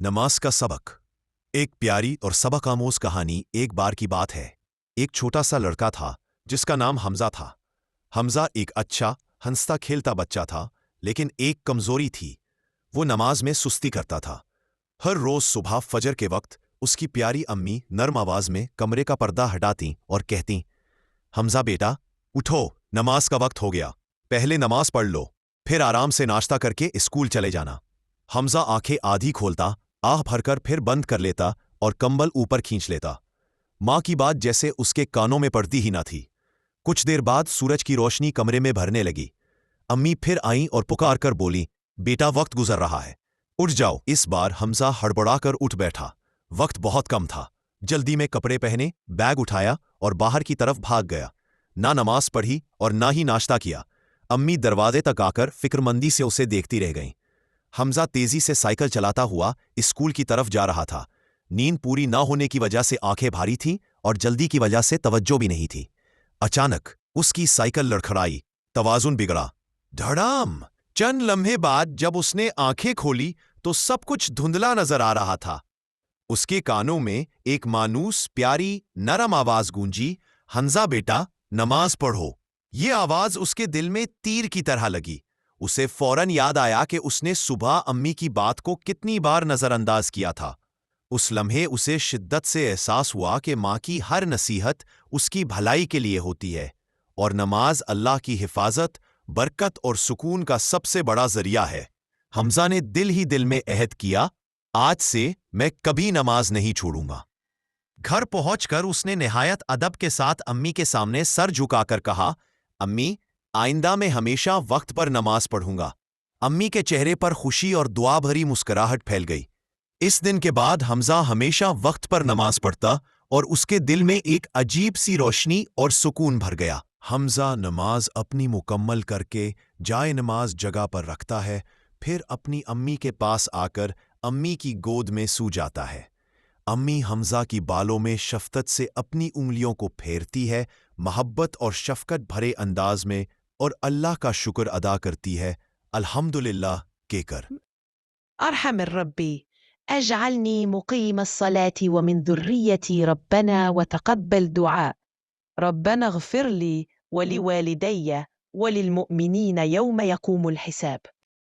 نماز کا سبق۔ ایک پیاری اور سبق آموز کہانی ایک بار کی بات ہے۔ ایک چھوٹا سا لڑکا تھا جس کا نام حمزہ تھا۔ حمزہ ایک اچھا ہنستا کھیلتا بچہ تھا، لیکن ایک کمزوری تھی، وہ نماز میں سستی کرتا تھا۔ ہر روز صبح فجر کے وقت اس کی پیاری امی نرم آواز میں کمرے کا پردہ ہٹاتیں اور کہتیں، حمزہ بیٹا اٹھو، نماز کا وقت ہو گیا، پہلے نماز پڑھ لو، پھر آرام سے ناشتہ کر کے اسکول چلے جانا۔ حمزہ آنکھیں آدھی کھولتا، آہ بھر کر پھر بند کر لیتا اور کمبل اوپر کھینچ لیتا۔ ماں کی بات جیسے اس کے کانوں میں پڑتی ہی نہ تھی۔ کچھ دیر بعد سورج کی روشنی کمرے میں بھرنے لگی۔ امی پھر آئیں اور پکار کر بولی، بیٹا وقت گزر رہا ہے، اٹھ جاؤ۔ اس بار حمزہ ہڑبڑا کر اٹھ بیٹھا۔ وقت بہت کم تھا۔ جلدی میں کپڑے پہنے، بیگ اٹھایا اور باہر کی طرف بھاگ گیا۔ نہ نماز پڑھی اور نہ ہی ناشتہ کیا۔ امی دروازے تک آ کر فکرمندی سے اسے دیکھتی رہ گئیں۔ حمزہ تیزی سے سائیکل چلاتا ہوا اسکول کی طرف جا رہا تھا۔ نیند پوری نہ ہونے کی وجہ سے آنکھیں بھاری تھیں اور جلدی کی وجہ سے توجہ بھی نہیں تھی۔ اچانک اس کی سائیکل لڑکھڑائی، توازن بگڑا۔ دھڑام! چند لمحے بعد جب اس نے آنکھیں کھولی تو سب کچھ دھندلا نظر آ رہا تھا۔ اس کے کانوں میں ایک مانوس پیاری نرم آواز گونجی، حمزہ بیٹا نماز پڑھو۔ یہ آواز اس کے دل میں تیر کی طرح لگی۔ اسے فوراً یاد آیا کہ اس نے صبح امی کی بات کو کتنی بار نظر انداز کیا تھا۔ اس لمحے اسے شدت سے احساس ہوا کہ ماں کی ہر نصیحت اس کی بھلائی کے لیے ہوتی ہے، اور نماز اللہ کی حفاظت، برکت اور سکون کا سب سے بڑا ذریعہ ہے۔ حمزہ نے دل ہی دل میں عہد کیا، آج سے میں کبھی نماز نہیں چھوڑوں گا۔ گھر پہنچ کر اس نے نہایت ادب کے ساتھ امی کے سامنے سر جھکا کر کہا، امی آئندہ میں ہمیشہ وقت پر نماز پڑھوں گا۔ امی کے چہرے پر خوشی اور دعا بھری مسکراہٹ پھیل گئی۔ اس دن کے بعد حمزہ ہمیشہ وقت پر نماز پڑھتا اور اس کے دل میں ایک عجیب سی روشنی اور سکون بھر گیا۔ حمزہ نماز اپنی مکمل کر کے جائے نماز جگہ پر رکھتا ہے، پھر اپنی امی کے پاس آ کر امی کی گود میں سو جاتا ہے۔ امی حمزہ کی بالوں میں شفقت سے اپنی انگلیوں کو پھیرتی ہے، محبت اور شفقت بھرے انداز میں، اور اللہ کا شکر ادا کرتی ہے، الحمدللہ کہہ کر۔ ارحم الربی اجعلنی مقیم الصلاة ومن ذریتی ربنا وتقبل دعاء ربنا اغفر لی ولوالدی وللمؤمنین یوم یقوم الحساب۔